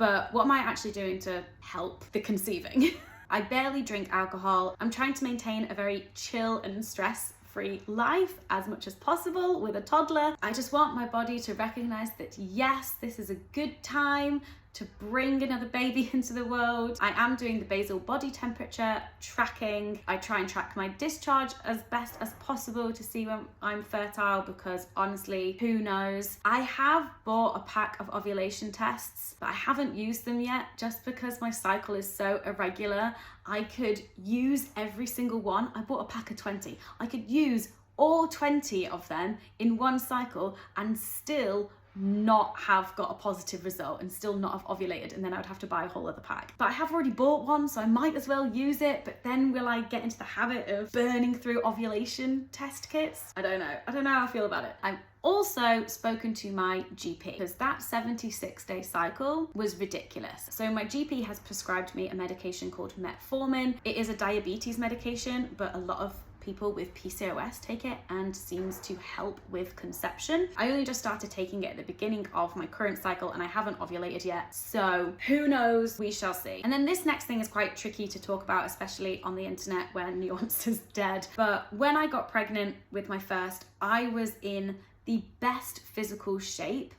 But what am I actually doing to help the conceiving? I barely drink alcohol. I'm trying to maintain a very chill and stress-free life as much as possible with a toddler. I just want my body to recognize that yes, this is a good time to bring another baby into the world. I am doing the basal body temperature tracking. I try and track my discharge as best as possible to see when I'm fertile, because honestly, who knows? I have bought a pack of ovulation tests, but I haven't used them yet just because my cycle is so irregular. I could use every single one. I bought a pack of 20. I could use all 20 of them in one cycle and still not have got a positive result and still not have ovulated, and then I would have to buy a whole other pack. But I have already bought one, so I might as well use it, but then will I get into the habit of burning through ovulation test kits? I don't know how I feel about it. I've also spoken to my GP because that 76-day cycle was ridiculous. So my GP has prescribed me a medication called metformin. It is a diabetes medication, but a lot of people with PCOS take it and seems to help with conception. I only just started taking it at the beginning of my current cycle and I haven't ovulated yet, so who knows, we shall see. And then this next thing is quite tricky to talk about, especially on the internet where nuance is dead. But when I got pregnant with my first, I was in the best physical shape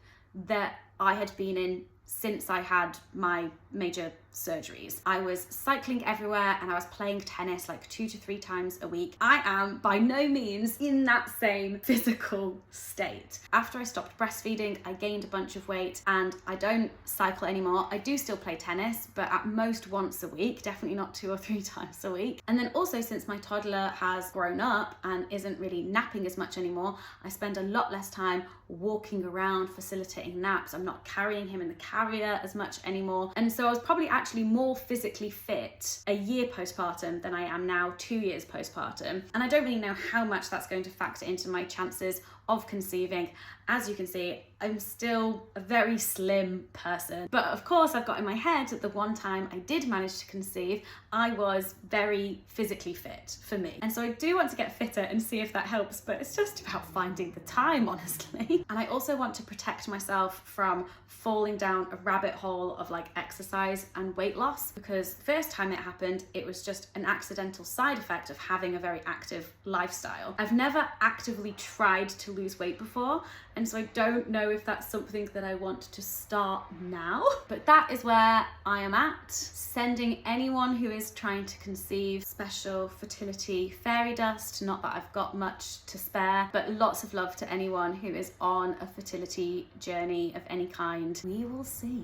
that I had been in since I had my major surgeries. I was cycling everywhere and I was playing tennis like 2 to 3 times a week. I am by no means in that same physical state. After I stopped breastfeeding, I gained a bunch of weight and I don't cycle anymore. I do still play tennis, but at most once a week, definitely not 2 or 3 times a week. And then also, since my toddler has grown up and isn't really napping as much anymore, I spend a lot less time walking around facilitating naps. I'm not carrying him in the carrier as much anymore. And so I was probably actually more physically fit a year postpartum than I am now 2 years postpartum. And I don't really know how much that's going to factor into my chances of conceiving. As you can see, I'm still a very slim person. But of course, I've got in my head that the one time I did manage to conceive, I was very physically fit for me. And so I do want to get fitter and see if that helps, but it's just about finding the time, honestly. And I also want to protect myself from falling down a rabbit hole of like exercise and weight loss, because the first time it happened, it was just an accidental side effect of having a very active lifestyle. I've never actively tried to lose weight before, and so I don't know if that's something that I want to start now. But that is where I am at. Sending anyone who is trying to conceive special fertility fairy dust. Not that I've got much to spare, but lots of love to anyone who is on a fertility journey of any kind. We will see.